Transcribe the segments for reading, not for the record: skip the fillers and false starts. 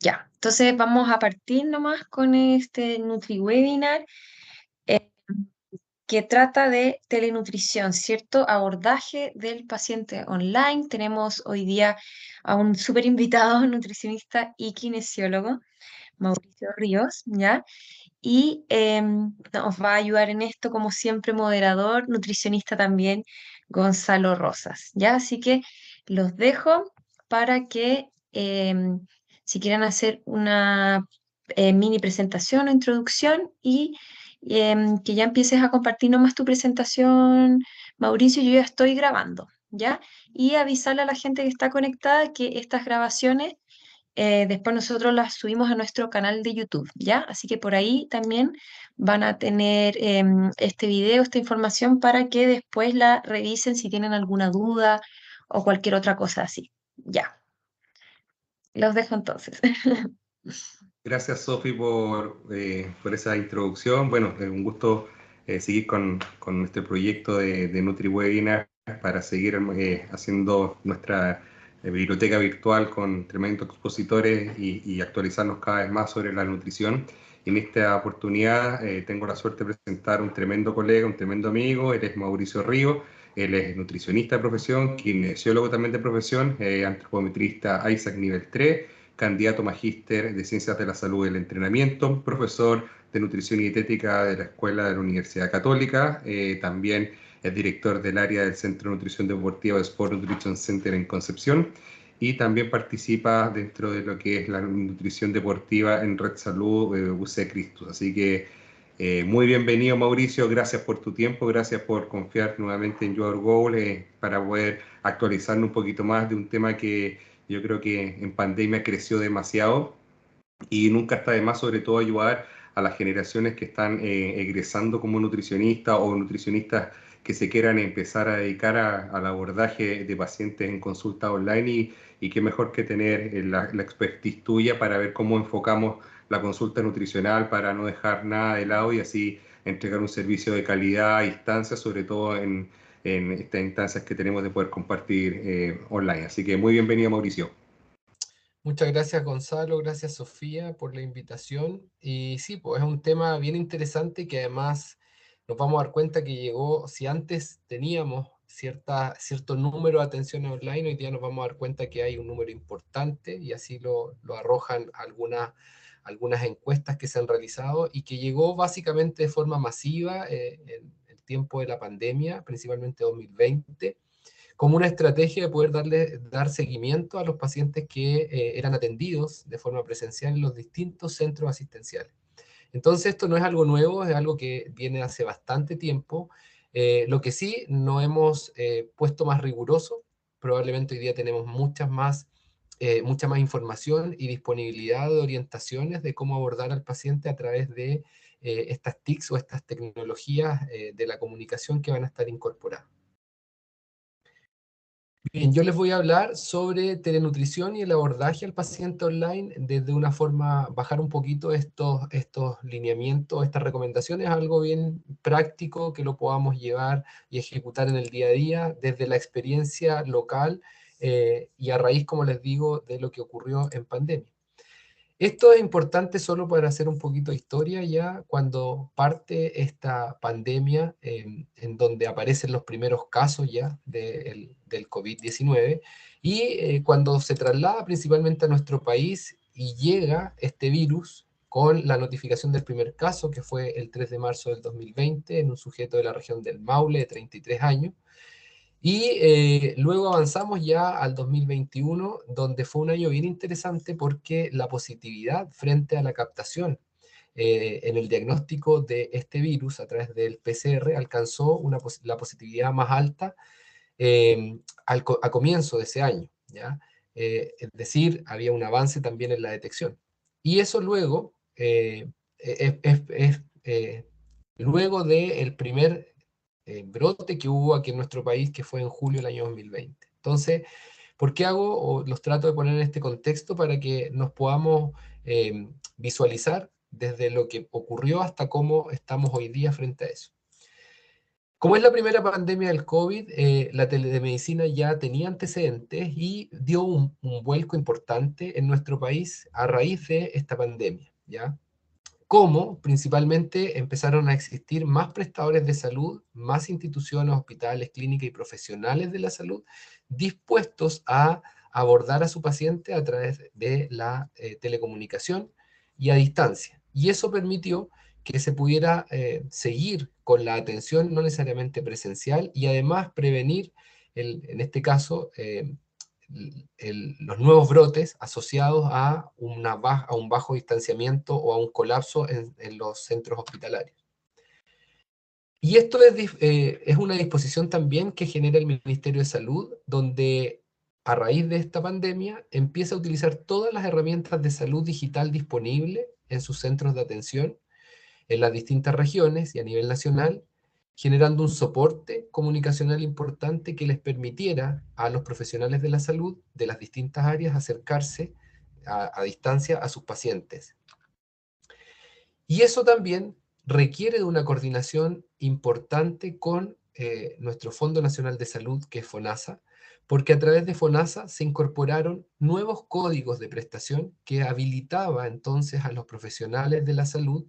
Ya, entonces vamos a partir nomás con este NutriWebinar eh, que trata de telenutrición, ¿cierto? Abordaje del paciente online. Tenemos hoy día a un súper invitado nutricionista y kinesiólogo, Mauricio Ríos, ¿ya? Y nos va a ayudar en esto, como siempre, moderador, nutricionista también, Gonzalo Rosas, ¿ya? Así que los dejo para que, si quieren hacer una mini presentación o introducción y que ya empieces a compartir nomás tu presentación, Mauricio, yo ya estoy grabando, ¿ya? Y avisarle a la gente que está conectada que estas grabaciones después nosotros las subimos a nuestro canal de YouTube, ¿ya? Así que por ahí también van a tener este video, esta información para que después la revisen si tienen alguna duda o cualquier otra cosa así. Ya, los dejo entonces. Gracias, Sofi, por esa introducción. Bueno, es un gusto seguir con este proyecto de NutriWebinar para seguir haciendo nuestra biblioteca virtual con tremendos expositores y actualizarnos cada vez más sobre la nutrición. En esta oportunidad tengo la suerte de presentar a un tremendo colega, un tremendo amigo. Él es Mauricio Río. Él es nutricionista de profesión, kinesiólogo también de profesión, antropometrista ISAC nivel 3, candidato magíster de Ciencias de la Salud y del Entrenamiento, profesor de Nutrición y Dietética de la Escuela de la Universidad Católica, también es director del área del Centro de Nutrición Deportiva de Sport Nutrition Center en Concepción, y también participa dentro de lo que es la nutrición deportiva en Red Salud UC Christus. Así que muy bienvenido, Mauricio, gracias por tu tiempo, gracias por confiar nuevamente en Your Goal para poder actualizarnos un poquito más de un tema que yo creo que en pandemia creció demasiado y nunca está de más, sobre todo, ayudar a las generaciones que están egresando como nutricionistas o nutricionistas que se quieran empezar a dedicar al abordaje de pacientes en consulta online y qué mejor que tener la expertise tuya para ver cómo enfocamos la consulta nutricional para no dejar nada de lado y así entregar un servicio de calidad a distancia, sobre todo en estas instancias que tenemos de poder compartir online. Así que muy bienvenido, Mauricio. Muchas gracias, Gonzalo, gracias, Sofía, por la invitación. Y sí, pues es un tema bien interesante que además nos vamos a dar cuenta que llegó, si antes teníamos cierto número de atenciones online, hoy día nos vamos a dar cuenta que hay un número importante y así lo arrojan algunas encuestas que se han realizado y que llegó básicamente de forma masiva en el tiempo de la pandemia, principalmente 2020, como una estrategia de poder dar seguimiento a los pacientes que eran atendidos de forma presencial en los distintos centros asistenciales. Entonces esto no es algo nuevo, es algo que viene hace bastante tiempo. Lo que sí no hemos puesto más riguroso, probablemente hoy día tenemos mucha más información y disponibilidad de orientaciones de cómo abordar al paciente a través de estas TICs o estas tecnologías de la comunicación que van a estar incorporadas. Bien, yo les voy a hablar sobre telenutrición y el abordaje al paciente online desde una forma, bajar un poquito estos lineamientos, estas recomendaciones, a algo bien práctico que lo podamos llevar y ejecutar en el día a día desde la experiencia local y a raíz, como les digo, de lo que ocurrió en pandemia. Esto es importante solo para hacer un poquito de historia ya cuando parte esta pandemia en donde aparecen los primeros casos ya del COVID-19 y cuando se traslada principalmente a nuestro país y llega este virus con la notificación del primer caso que fue el 3 de marzo del 2020 en un sujeto de la región del Maule de 33 años. Y luego avanzamos ya al 2021, donde fue un año bien interesante porque la positividad frente a la captación en el diagnóstico de este virus a través del PCR alcanzó la positividad más alta a comienzo de ese año, ¿ya? Es decir, había un avance también en la detección. Y eso luego, luego del primer brote que hubo aquí en nuestro país, que fue en julio del año 2020. Entonces, ¿por qué hago o los trato de poner en este contexto para que nos podamos visualizar desde lo que ocurrió hasta cómo estamos hoy día frente a eso? Como es la primera pandemia del COVID, la telemedicina ya tenía antecedentes y dio un vuelco importante en nuestro país a raíz de esta pandemia, ¿ya? Como principalmente empezaron a existir más prestadores de salud, más instituciones, hospitales, clínicas y profesionales de la salud dispuestos a abordar a su paciente a través de la telecomunicación y a distancia. Y eso permitió que se pudiera seguir con la atención no necesariamente presencial y además prevenir, en este caso, los nuevos brotes asociados a un bajo distanciamiento o a un colapso en los centros hospitalarios. Y esto es una disposición también que genera el Ministerio de Salud, donde a raíz de esta pandemia empieza a utilizar todas las herramientas de salud digital disponibles en sus centros de atención en las distintas regiones y a nivel nacional, generando un soporte comunicacional importante que les permitiera a los profesionales de la salud de las distintas áreas acercarse a distancia a sus pacientes. Y eso también requiere de una coordinación importante con nuestro Fondo Nacional de Salud, que es FONASA, porque a través de FONASA se incorporaron nuevos códigos de prestación que habilitaba entonces a los profesionales de la salud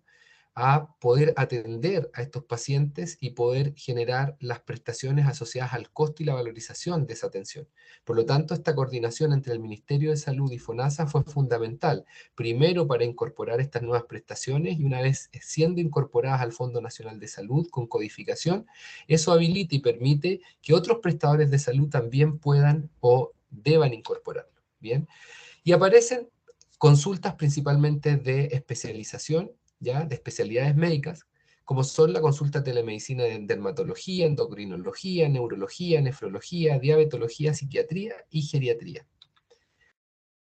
a poder atender a estos pacientes y poder generar las prestaciones asociadas al costo y la valorización de esa atención. Por lo tanto, esta coordinación entre el Ministerio de Salud y FONASA fue fundamental, primero para incorporar estas nuevas prestaciones y una vez siendo incorporadas al Fondo Nacional de Salud con codificación, eso habilita y permite que otros prestadores de salud también puedan o deban incorporarlo. ¿Bien? Y aparecen consultas principalmente de especialización, ¿ya? De especialidades médicas, como son la consulta telemedicina de dermatología, endocrinología, neurología, nefrología, diabetología, psiquiatría y geriatría.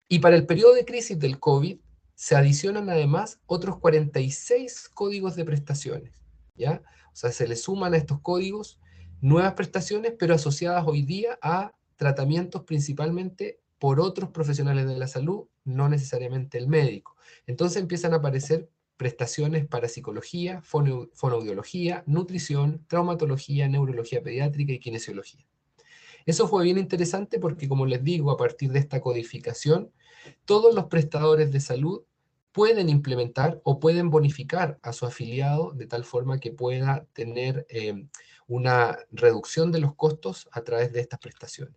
Y para el periodo de crisis del COVID se adicionan además otros 46 códigos de prestaciones, ¿ya? O sea, se le suman a estos códigos nuevas prestaciones, pero asociadas hoy día a tratamientos principalmente por otros profesionales de la salud, no necesariamente el médico. Entonces empiezan a aparecer prestaciones para psicología, fonoaudiología, nutrición, traumatología, neurología pediátrica y kinesiología. Eso fue bien interesante porque, como les digo, a partir de esta codificación, todos los prestadores de salud pueden implementar o pueden bonificar a su afiliado de tal forma que pueda tener una reducción de los costos a través de estas prestaciones.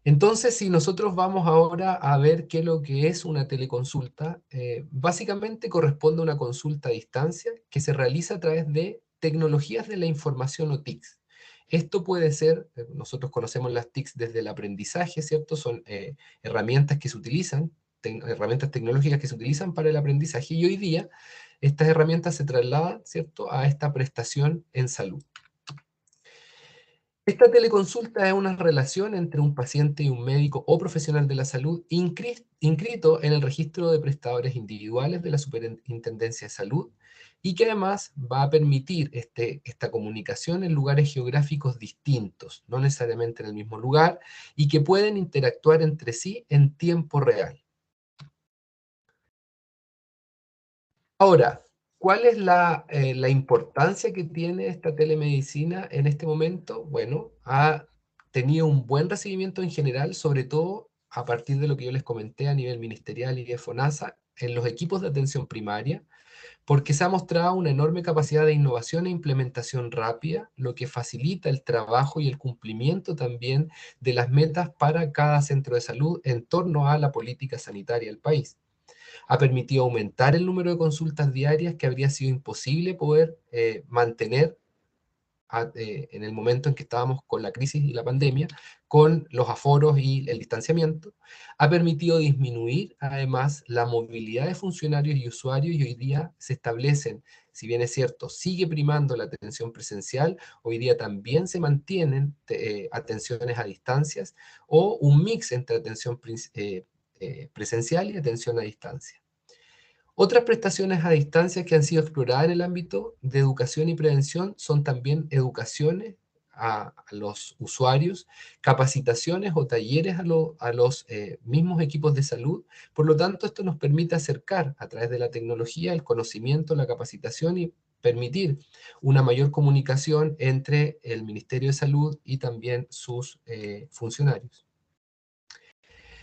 Entonces, si nosotros vamos ahora a ver qué es lo que es una teleconsulta, básicamente corresponde a una consulta a distancia que se realiza a través de tecnologías de la información o TICs. Esto puede ser, nosotros conocemos las TICs desde el aprendizaje, ¿cierto? Son herramientas que se utilizan, herramientas tecnológicas que se utilizan para el aprendizaje, y hoy día estas herramientas se trasladan, ¿cierto?, a esta prestación en salud. Esta teleconsulta es una relación entre un paciente y un médico o profesional de la salud inscrito en el registro de prestadores individuales de la Superintendencia de Salud y que además va a permitir esta comunicación en lugares geográficos distintos, no necesariamente en el mismo lugar, y que pueden interactuar entre sí en tiempo real. Ahora, ¿cuál es la importancia que tiene esta telemedicina en este momento? Bueno, ha tenido un buen recibimiento en general, sobre todo a partir de lo que yo les comenté a nivel ministerial y de FONASA, en los equipos de atención primaria, porque se ha mostrado una enorme capacidad de innovación e implementación rápida, lo que facilita el trabajo y el cumplimiento también de las metas para cada centro de salud en torno a la política sanitaria del país. Ha permitido aumentar el número de consultas diarias que habría sido imposible poder mantener en el momento en que estábamos con la crisis y la pandemia, con los aforos y el distanciamiento. Ha permitido disminuir además la movilidad de funcionarios y usuarios, y hoy día se establecen, si bien es cierto, sigue primando la atención presencial, hoy día también se mantienen atenciones a distancias o un mix entre atención presencial y atención a distancia. Otras prestaciones a distancia que han sido exploradas en el ámbito de educación y prevención son también educaciones a los usuarios, capacitaciones o talleres a los mismos equipos de salud. Por lo tanto, esto nos permite acercar a través de la tecnología el conocimiento, la capacitación y permitir una mayor comunicación entre el Ministerio de Salud y también sus funcionarios.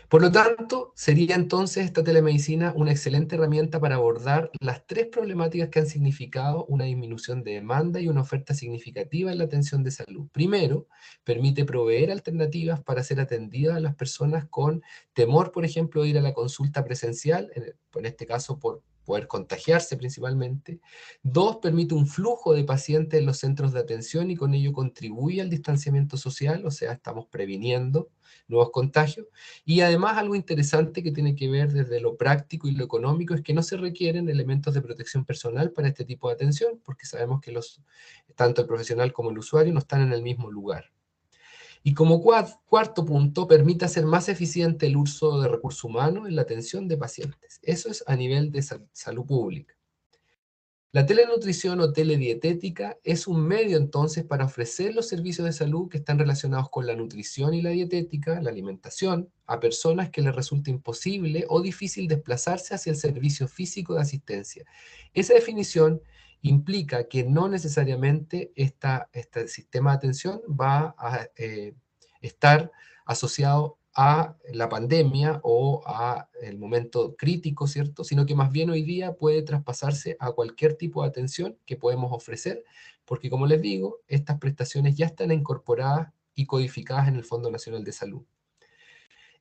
Por lo tanto, sería entonces esta telemedicina una excelente herramienta para abordar las tres problemáticas que han significado una disminución de demanda y una oferta significativa en la atención de salud. Primero, permite proveer alternativas para ser atendidas a las personas con temor, por ejemplo, de ir a la consulta presencial, en este caso por poder contagiarse principalmente. Dos, permite un flujo de pacientes en los centros de atención y con ello contribuye al distanciamiento social, o sea, estamos previniendo nuevos contagios. Y además algo interesante que tiene que ver desde lo práctico y lo económico es que no se requieren elementos de protección personal para este tipo de atención, porque sabemos que tanto el profesional como el usuario no están en el mismo lugar. Y como cuarto punto, permite hacer más eficiente el uso de recursos humanos en la atención de pacientes. Eso es a nivel de salud pública. La telenutrición o teledietética es un medio entonces para ofrecer los servicios de salud que están relacionados con la nutrición y la dietética, la alimentación, a personas que les resulta imposible o difícil desplazarse hacia el servicio físico de asistencia. Esa definición implica que no necesariamente este sistema de atención va a estar asociado a la pandemia o a el momento crítico, ¿cierto? Sino que más bien hoy día puede traspasarse a cualquier tipo de atención que podemos ofrecer, porque como les digo, estas prestaciones ya están incorporadas y codificadas en el Fondo Nacional de Salud.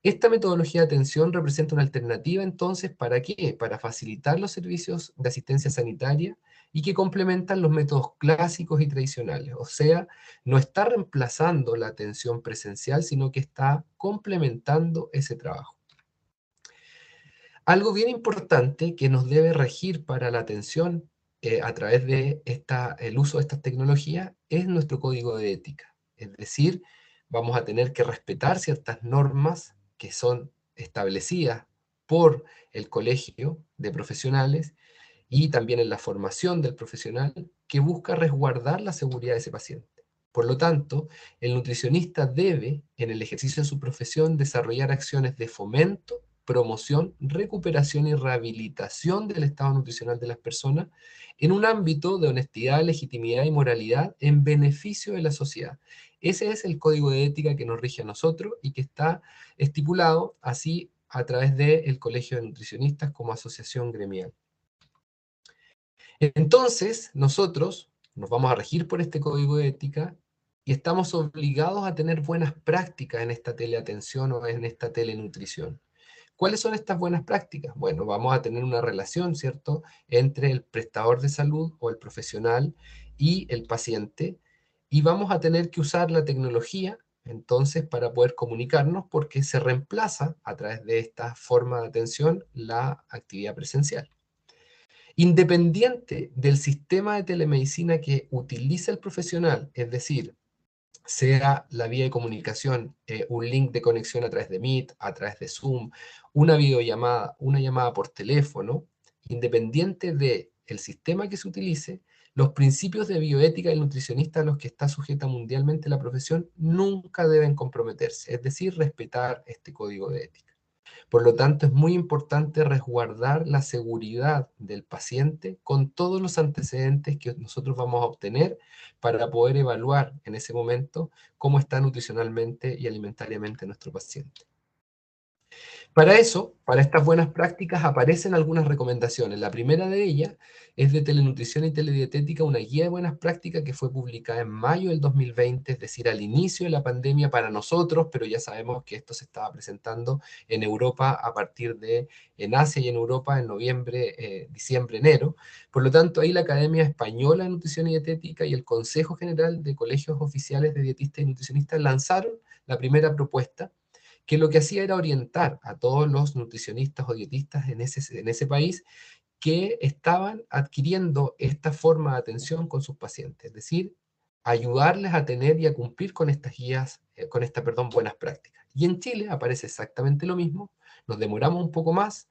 Esta metodología de atención representa una alternativa entonces, ¿para qué? Para facilitar los servicios de asistencia sanitaria y que complementan los métodos clásicos y tradicionales. O sea, no está reemplazando la atención presencial, sino que está complementando ese trabajo. Algo bien importante que nos debe regir para la atención a través de el uso de estas tecnologías es nuestro código de ética. Es decir, vamos a tener que respetar ciertas normas que son establecidas por el colegio de profesionales y también en la formación del profesional que busca resguardar la seguridad de ese paciente. Por lo tanto, el nutricionista debe, en el ejercicio de su profesión, desarrollar acciones de fomento, promoción, recuperación y rehabilitación del estado nutricional de las personas en un ámbito de honestidad, legitimidad y moralidad en beneficio de la sociedad. Ese es el código de ética que nos rige a nosotros y que está estipulado así a través del Colegio de Nutricionistas como asociación gremial. Entonces, nosotros nos vamos a regir por este código de ética y estamos obligados a tener buenas prácticas en esta teleatención o en esta telenutrición. ¿Cuáles son estas buenas prácticas? Bueno, vamos a tener una relación, ¿cierto?, entre el prestador de salud o el profesional y el paciente, y vamos a tener que usar la tecnología, entonces, para poder comunicarnos, porque se reemplaza a través de esta forma de atención la actividad presencial. Independiente del sistema de telemedicina que utiliza el profesional, es decir, sea la vía de comunicación, un link de conexión a través de Meet, a través de Zoom, una videollamada, una llamada por teléfono, independiente del sistema que se utilice, los principios de bioética del nutricionista a los que está sujeta mundialmente la profesión nunca deben comprometerse, es decir, respetar este código de ética. Por lo tanto, es muy importante resguardar la seguridad del paciente con todos los antecedentes que nosotros vamos a obtener para poder evaluar en ese momento cómo está nutricionalmente y alimentariamente nuestro paciente. Para eso, para estas buenas prácticas, aparecen algunas recomendaciones. La primera de ellas es de telenutrición y teledietética, una guía de buenas prácticas que fue publicada en mayo del 2020, es decir, al inicio de la pandemia para nosotros, pero ya sabemos que esto se estaba presentando en Europa en Asia y en Europa en noviembre, diciembre, enero. Por lo tanto, ahí la Academia Española de Nutrición y Dietética y el Consejo General de Colegios Oficiales de Dietistas y Nutricionistas lanzaron la primera propuesta, que lo que hacía era orientar a todos los nutricionistas o dietistas en ese país que estaban adquiriendo esta forma de atención con sus pacientes, es decir, ayudarles a tener y a cumplir con estas guías, buenas prácticas. Y en Chile aparece exactamente lo mismo, nos demoramos un poco más,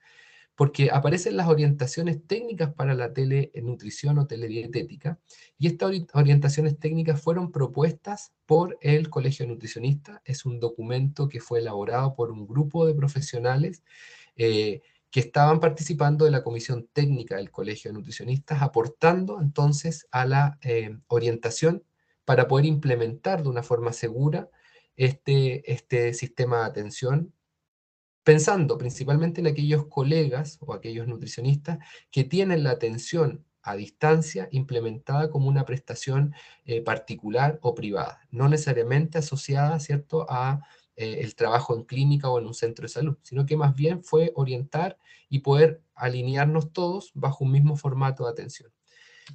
porque aparecen las orientaciones técnicas para la telenutrición o teledietética, y estas orientaciones técnicas fueron propuestas por el Colegio de Nutricionistas. Es un documento que fue elaborado por un grupo de profesionales que estaban participando de la comisión técnica del Colegio de Nutricionistas, aportando entonces a la orientación para poder implementar de una forma segura este sistema de atención, pensando principalmente en aquellos colegas o aquellos nutricionistas que tienen la atención a distancia implementada como una prestación particular o privada, no necesariamente asociada, ¿cierto?, a el trabajo en clínica o en un centro de salud, sino que más bien fue orientar y poder alinearnos todos bajo un mismo formato de atención.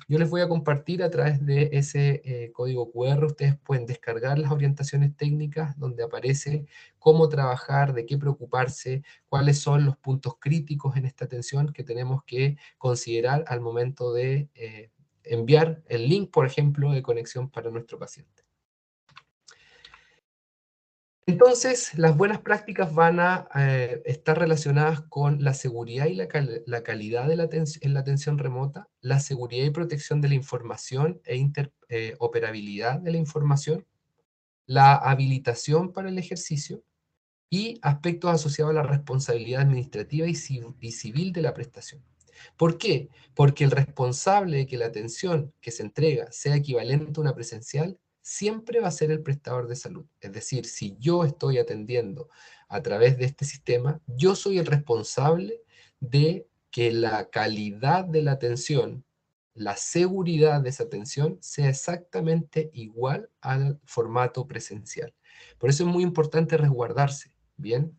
Yo les voy a compartir a través de ese código QR, ustedes pueden descargar las orientaciones técnicas donde aparece cómo trabajar, de qué preocuparse, cuáles son los puntos críticos en esta atención que tenemos que considerar al momento de enviar el link, por ejemplo, de conexión para nuestro paciente. Entonces, las buenas prácticas van a estar relacionadas con la seguridad y la calidad de en la atención remota, la seguridad y protección de la información e interoperabilidad de la información, la habilitación para el ejercicio y aspectos asociados a la responsabilidad administrativa y civil de la prestación. ¿Por qué? Porque el responsable de que la atención que se entrega sea equivalente a una presencial siempre va a ser el prestador de salud. Es decir, si yo estoy atendiendo a través de este sistema, yo soy el responsable de que la calidad de la atención, la seguridad de esa atención sea exactamente igual al formato presencial. Por eso es muy importante resguardarse, ¿bien?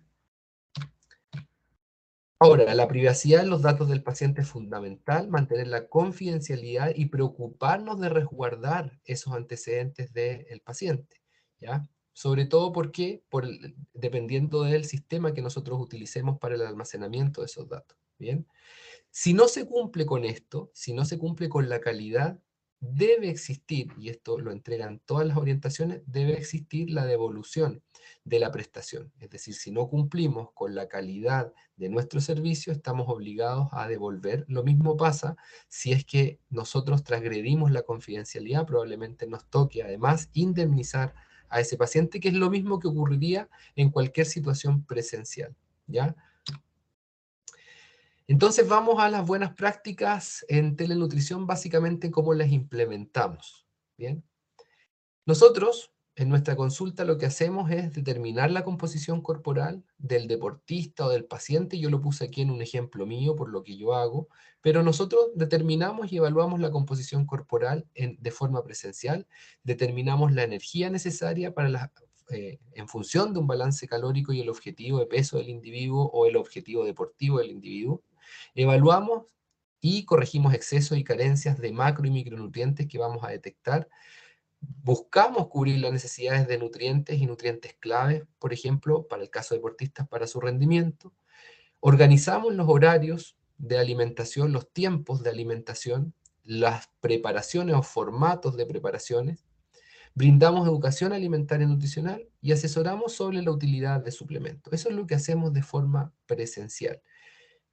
Ahora, la privacidad de los datos del paciente es fundamental, mantener la confidencialidad y preocuparnos de resguardar esos antecedentes del paciente, ¿ya? Sobre todo porque, dependiendo del sistema que nosotros utilicemos para el almacenamiento de esos datos, ¿bien? Si no se cumple con esto, si no se cumple con la calidad, debe existir, y esto lo entregan todas las orientaciones, debe existir la devolución de la prestación. Es decir, si no cumplimos con la calidad de nuestro servicio, estamos obligados a devolver. Lo mismo pasa si es que nosotros transgredimos la confidencialidad, probablemente nos toque además indemnizar a ese paciente, que es lo mismo que ocurriría en cualquier situación presencial, ¿ya? Entonces vamos a las buenas prácticas en telenutrición, básicamente cómo las implementamos. Bien. Nosotros, en nuestra consulta, lo que hacemos es determinar la composición corporal del deportista o del paciente. Yo lo puse aquí en un ejemplo mío por lo que yo hago, pero nosotros determinamos y evaluamos la composición corporal de forma presencial, determinamos la energía necesaria para en función de un balance calórico y el objetivo de peso del individuo o el objetivo deportivo del individuo. Evaluamos y corregimos excesos y carencias de macro y micronutrientes que vamos a detectar. Buscamos cubrir las necesidades de nutrientes y nutrientes claves, por ejemplo, para el caso de deportistas, para su rendimiento. Organizamos los horarios de alimentación, los tiempos de alimentación, las preparaciones o formatos de preparaciones. Brindamos educación alimentaria y nutricional y asesoramos sobre la utilidad de suplementos. Eso es lo que hacemos de forma presencial,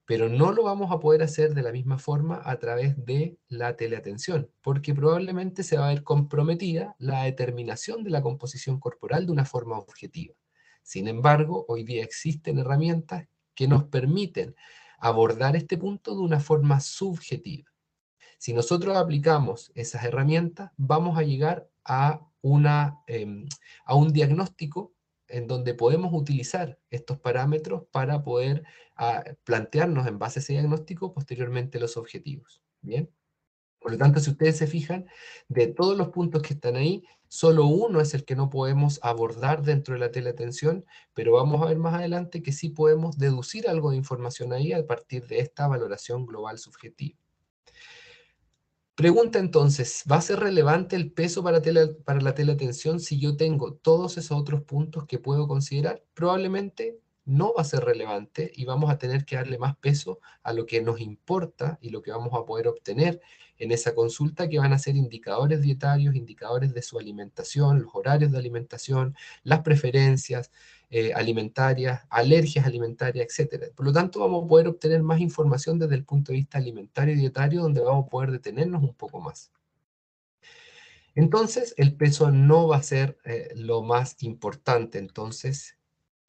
pero no lo vamos a poder hacer de la misma forma a través de la teleatención, porque probablemente se va a ver comprometida la determinación de la composición corporal de una forma objetiva. Sin embargo, hoy día existen herramientas que nos permiten abordar este punto de una forma subjetiva. Si nosotros aplicamos esas herramientas, vamos a llegar a un diagnóstico en donde podemos utilizar estos parámetros para poder plantearnos en base a ese diagnóstico posteriormente los objetivos. ¿Bien? Por lo tanto, si ustedes se fijan, de todos los puntos que están ahí, solo uno es el que no podemos abordar dentro de la teleatención, pero vamos a ver más adelante que sí podemos deducir algo de información ahí a partir de esta valoración global subjetiva. Pregunta entonces, ¿va a ser relevante el peso para la teleatención si yo tengo todos esos otros puntos que puedo considerar? Probablemente no va a ser relevante y vamos a tener que darle más peso a lo que nos importa y lo que vamos a poder obtener en esa consulta, que van a ser indicadores dietarios, indicadores de su alimentación, los horarios de alimentación, las preferencias alimentarias, alergias alimentarias, etc. Por lo tanto, vamos a poder obtener más información desde el punto de vista alimentario y dietario, donde vamos a poder detenernos un poco más. Entonces, el peso no va a ser lo más importante. Entonces,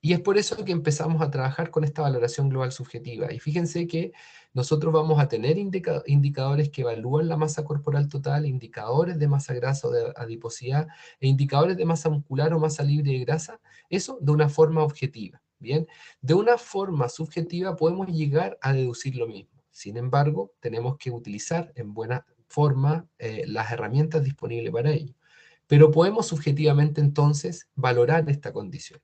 Y es por eso que empezamos a trabajar con esta valoración global subjetiva. Y fíjense que nosotros vamos a tener indicadores que evalúan la masa corporal total, indicadores de masa grasa o de adiposidad, e indicadores de masa muscular o masa libre de grasa, eso de una forma objetiva. Bien, de una forma subjetiva podemos llegar a deducir lo mismo. Sin embargo, tenemos que utilizar en buena forma las herramientas disponibles para ello. Pero podemos subjetivamente entonces valorar esta condición.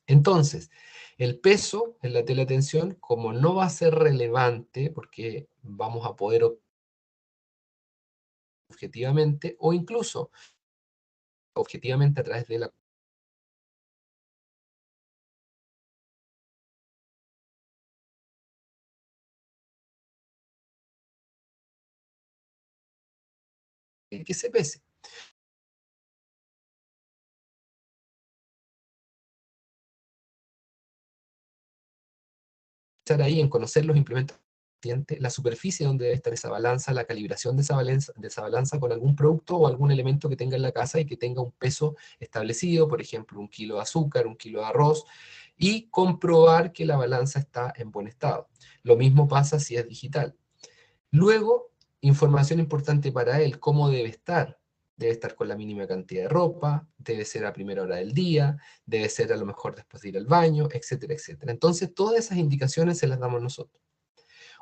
Entonces, el peso en la tela de tensión, como no va a ser relevante, porque vamos a poder objetivamente, o incluso objetivamente a través de la que se pese. Estar ahí en conocer los implementos, la superficie donde debe estar esa balanza, la calibración de esa balanza con algún producto o algún elemento que tenga en la casa y que tenga un peso establecido, por ejemplo, 1 kilo de azúcar, 1 kilo de arroz, y comprobar que la balanza está en buen estado. Lo mismo pasa si es digital. Luego, información importante para él, cómo debe estar. Debe estar con la mínima cantidad de ropa, debe ser a primera hora del día, debe ser a lo mejor después de ir al baño, etcétera, etcétera. Entonces, todas esas indicaciones se las damos nosotros.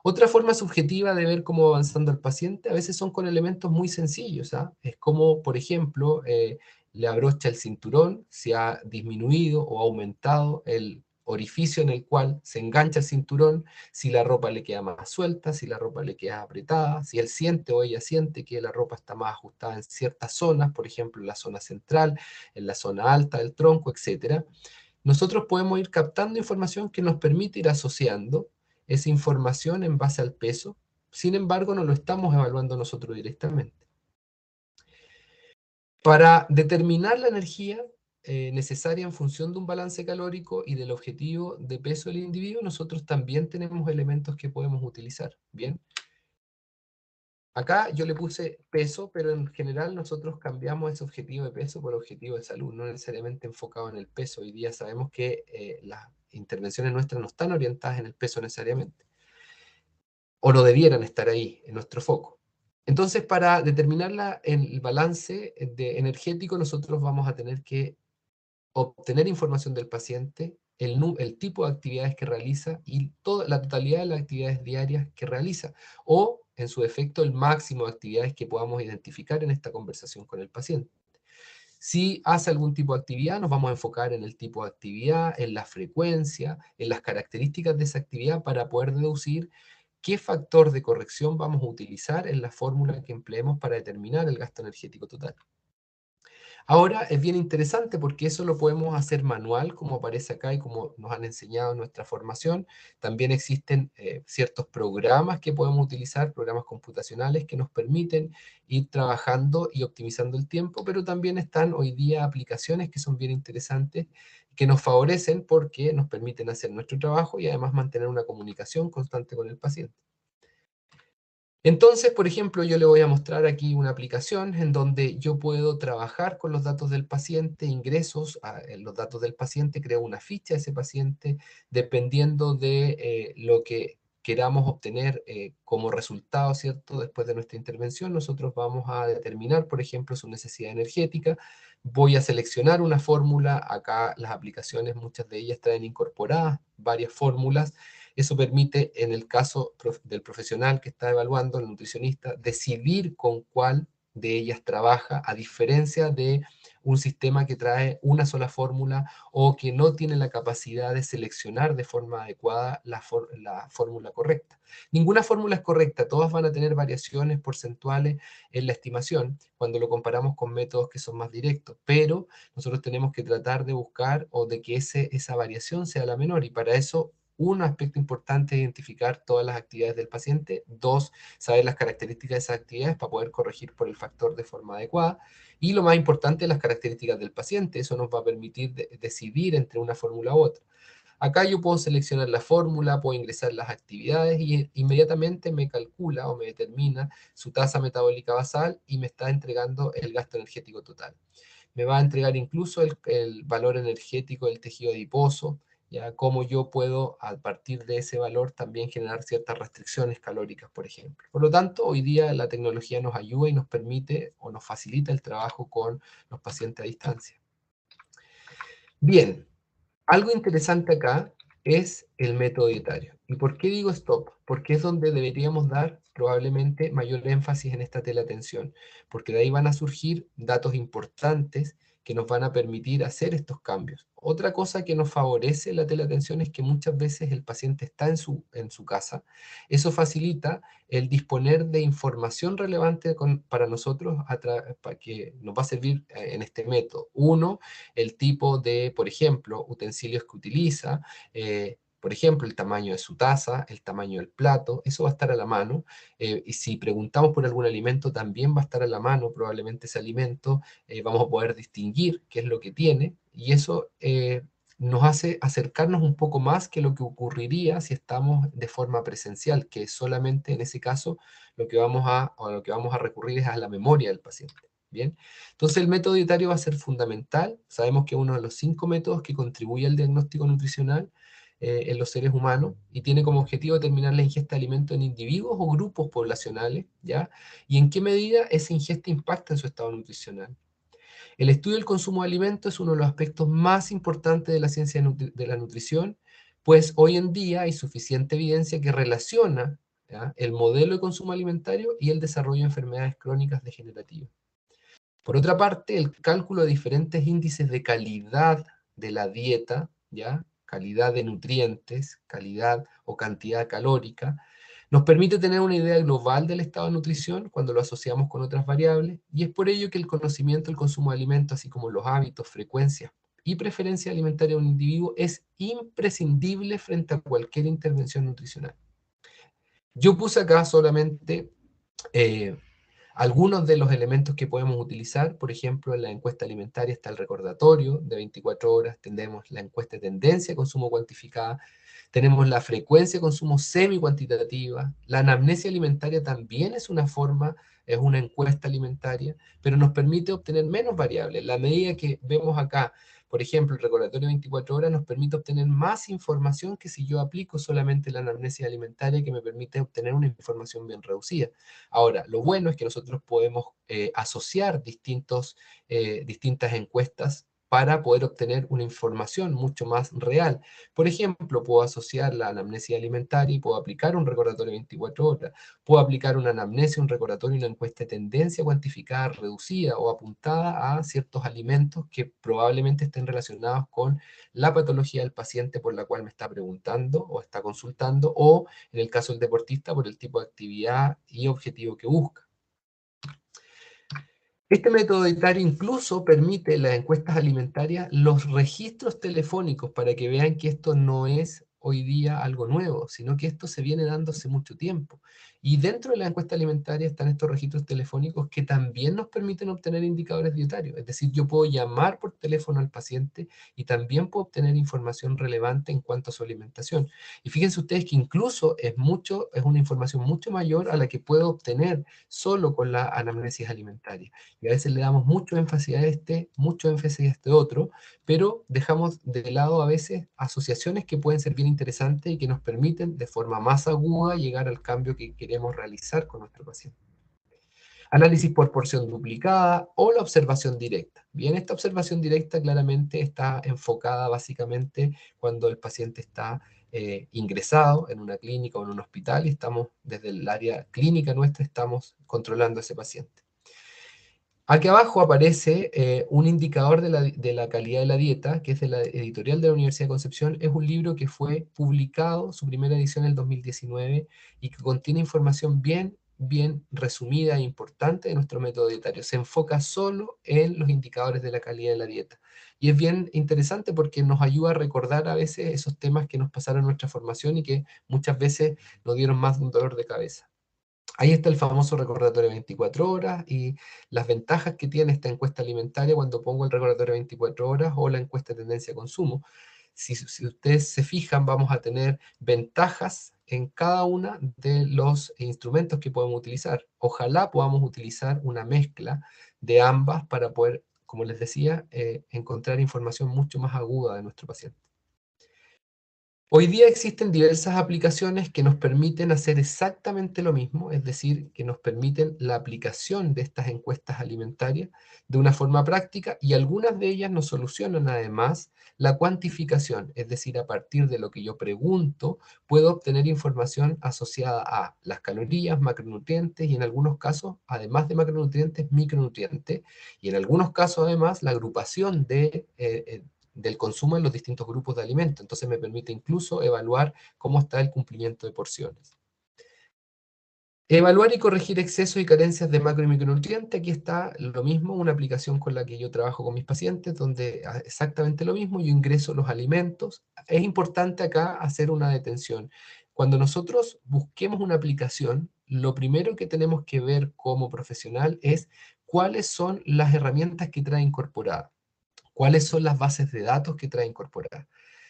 Otra forma subjetiva de ver cómo va avanzando el paciente a veces son con elementos muy sencillos. ¿Ah? Es como, por ejemplo, le abrocha el cinturón, si ha disminuido o aumentado el orificio en el cual se engancha el cinturón, si la ropa le queda más suelta, si la ropa le queda apretada, si él siente o ella siente que la ropa está más ajustada en ciertas zonas, por ejemplo, en la zona central, en la zona alta del tronco, etc. Nosotros podemos ir captando información que nos permite ir asociando esa información en base al peso. Sin embargo, no lo estamos evaluando nosotros directamente. Para determinar la energía necesaria en función de un balance calórico y del objetivo de peso del individuo, nosotros también tenemos elementos que podemos utilizar. Bien. Acá yo le puse peso, pero en general nosotros cambiamos ese objetivo de peso por objetivo de salud, no necesariamente enfocado en el peso. Hoy día sabemos que las intervenciones nuestras no están orientadas en el peso necesariamente, o no debieran estar ahí, en nuestro foco. Entonces, para determinar el balance energético, nosotros vamos a tener que obtener información del paciente, el tipo de actividades que realiza y la totalidad de las actividades diarias que realiza, o en su defecto el máximo de actividades que podamos identificar en esta conversación con el paciente. Si hace algún tipo de actividad, nos vamos a enfocar en el tipo de actividad, en la frecuencia, en las características de esa actividad para poder deducir qué factor de corrección vamos a utilizar en la fórmula que empleemos para determinar el gasto energético total. Ahora es bien interesante porque eso lo podemos hacer manual, como aparece acá y como nos han enseñado en nuestra formación. También existen ciertos programas que podemos utilizar, programas computacionales que nos permiten ir trabajando y optimizando el tiempo, pero también están hoy día aplicaciones que son bien interesantes, que nos favorecen porque nos permiten hacer nuestro trabajo y además mantener una comunicación constante con el paciente. Entonces, por ejemplo, yo le voy a mostrar aquí una aplicación en donde yo puedo trabajar con los datos del paciente, ingresos en los datos del paciente, creo una ficha de ese paciente, dependiendo de lo que queramos obtener como resultado, ¿cierto? Después de nuestra intervención, nosotros vamos a determinar, por ejemplo, su necesidad energética. Voy a seleccionar una fórmula. Acá las aplicaciones, muchas de ellas traen incorporadas varias fórmulas. Eso permite, en el caso del profesional que está evaluando, el nutricionista, decidir con cuál de ellas trabaja, a diferencia de un sistema que trae una sola fórmula o que no tiene la capacidad de seleccionar de forma adecuada la fórmula correcta. Ninguna fórmula es correcta, todas van a tener variaciones porcentuales en la estimación cuando lo comparamos con métodos que son más directos, pero nosotros tenemos que tratar de buscar o de que esa variación sea la menor, y para eso un aspecto importante es identificar todas las actividades del paciente. Dos, saber las características de esas actividades para poder corregir por el factor de forma adecuada. Y lo más importante, las características del paciente. Eso nos va a permitir decidir entre una fórmula u otra. Acá yo puedo seleccionar la fórmula, puedo ingresar las actividades y inmediatamente me calcula o me determina su tasa metabólica basal y me está entregando el gasto energético total. me va a entregar incluso el valor energético del tejido adiposo, ya cómo yo puedo, a partir de ese valor, también generar ciertas restricciones calóricas, por ejemplo. Por lo tanto, hoy día la tecnología nos ayuda y nos permite o nos facilita el trabajo con los pacientes a distancia. Bien, algo interesante acá es el método dietario. ¿Y por qué digo stop? Porque es donde deberíamos dar probablemente mayor énfasis en esta teleatención, porque de ahí van a surgir datos importantes que nos van a permitir hacer estos cambios. Otra cosa que nos favorece la teleatención es que muchas veces el paciente está en su casa. Eso facilita el disponer de información relevante para nosotros, para que nos va a servir en este método. Uno, el tipo de, por ejemplo, utensilios que utiliza, por ejemplo, el tamaño de su taza, el tamaño del plato, eso va a estar a la mano. Y si preguntamos por algún alimento, también va a estar a la mano probablemente ese alimento. Vamos a poder distinguir qué es lo que tiene, y eso nos hace acercarnos un poco más que lo que ocurriría si estamos de forma presencial, que solamente en ese caso a lo que vamos a recurrir es a la memoria del paciente. Bien, entonces el método dietario va a ser fundamental. Sabemos que es uno de los 5 métodos que contribuye al diagnóstico nutricional en los seres humanos, y tiene como objetivo determinar la ingesta de alimentos en individuos o grupos poblacionales, ¿ya? Y en qué medida esa ingesta impacta en su estado nutricional. El estudio del consumo de alimentos es uno de los aspectos más importantes de la ciencia de la nutrición, pues hoy en día hay suficiente evidencia que relaciona, ¿ya?, el modelo de consumo alimentario y el desarrollo de enfermedades crónicas degenerativas. Por otra parte, el cálculo de diferentes índices de calidad de la dieta, ¿ya?, calidad de nutrientes, calidad o cantidad calórica, nos permite tener una idea global del estado de nutrición cuando lo asociamos con otras variables, y es por ello que el conocimiento del consumo de alimentos, así como los hábitos, frecuencias y preferencia alimentaria de un individuo, es imprescindible frente a cualquier intervención nutricional. Yo puse acá solamente eh, algunos de los elementos que podemos utilizar. Por ejemplo, en la encuesta alimentaria está el recordatorio de 24 horas, tenemos la encuesta de tendencia de consumo cuantificada, tenemos la frecuencia de consumo semi-cuantitativa, la anamnesia alimentaria también es una forma, es una encuesta alimentaria, pero nos permite obtener menos variables. La medida que vemos acá, por ejemplo, el recordatorio de 24 horas nos permite obtener más información que si yo aplico solamente la anamnesia alimentaria, que me permite obtener una información bien reducida. Ahora, lo bueno es que nosotros podemos asociar distintas encuestas para poder obtener una información mucho más real. Por ejemplo, puedo asociar la anamnesia alimentaria y puedo aplicar un recordatorio de 24 horas. Puedo aplicar una anamnesia, un recordatorio y una encuesta de tendencia cuantificada, reducida o apuntada a ciertos alimentos que probablemente estén relacionados con la patología del paciente por la cual me está preguntando o está consultando, o en el caso del deportista, por el tipo de actividad y objetivo que busca. Este método dietario incluso permite en las encuestas alimentarias los registros telefónicos, para que vean que esto no es hoy día algo nuevo, sino que esto se viene dando hace mucho tiempo. Y dentro de la encuesta alimentaria están estos registros telefónicos que también nos permiten obtener indicadores dietarios. Es decir, yo puedo llamar por teléfono al paciente y también puedo obtener información relevante en cuanto a su alimentación. Y fíjense ustedes que incluso es una información mucho mayor a la que puedo obtener solo con la anamnesis alimentaria. Y a veces le damos mucho énfasis a este otro, pero dejamos de lado a veces asociaciones que pueden ser bien interesantes y que nos permiten de forma más aguda llegar al cambio que queremos realizar con nuestro paciente. Análisis por porción duplicada o la observación directa. Bien, esta observación directa claramente está enfocada básicamente cuando el paciente está ingresado en una clínica o en un hospital, y estamos desde el área clínica nuestra, estamos controlando a ese paciente. Aquí abajo aparece un indicador de la calidad de la dieta, que es de la editorial de la Universidad de Concepción. Es un libro que fue publicado, su primera edición en el 2019, y que contiene información bien resumida e importante de nuestro método dietario. Se enfoca solo en los indicadores de la calidad de la dieta. Y es bien interesante porque nos ayuda a recordar a veces esos temas que nos pasaron en nuestra formación y que muchas veces nos dieron más de un dolor de cabeza. Ahí está el famoso recordatorio de 24 horas y las ventajas que tiene esta encuesta alimentaria cuando pongo el recordatorio de 24 horas o la encuesta de tendencia de consumo. Si ustedes se fijan, vamos a tener ventajas en cada uno de los instrumentos que podemos utilizar. Ojalá podamos utilizar una mezcla de ambas para poder como les decía, encontrar información mucho más aguda de nuestro paciente. Hoy día existen diversas aplicaciones que nos permiten hacer exactamente lo mismo, es decir, que nos permiten la aplicación de estas encuestas alimentarias de una forma práctica, y algunas de ellas nos solucionan además la cuantificación, es decir, a partir de lo que yo pregunto, puedo obtener información asociada a las calorías, macronutrientes y en algunos casos, además de macronutrientes, micronutrientes, y en algunos casos además la agrupación del consumo en los distintos grupos de alimentos. Entonces me permite incluso evaluar cómo está el cumplimiento de porciones. Evaluar y corregir excesos y carencias de macro y micronutrientes. Aquí está lo mismo, una aplicación con la que yo trabajo con mis pacientes, donde exactamente lo mismo, yo ingreso los alimentos. Es importante acá hacer una detención. Cuando nosotros busquemos una aplicación, lo primero que tenemos que ver como profesional es cuáles son las herramientas que trae incorporadas. ¿Cuáles son las bases de datos que trae incorporadas?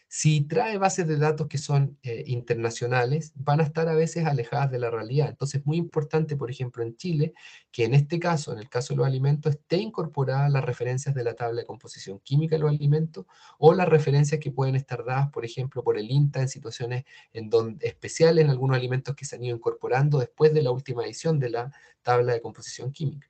Si trae bases de datos que son internacionales, van a estar a veces alejadas de la realidad. Entonces es muy importante, por ejemplo, en Chile, que en este caso, en el caso de los alimentos, esté incorporadas las referencias de la tabla de composición química de los alimentos o las referencias que pueden estar dadas, por ejemplo, por el INTA en situaciones especiales en algunos alimentos que se han ido incorporando después de la última edición de la tabla de composición química.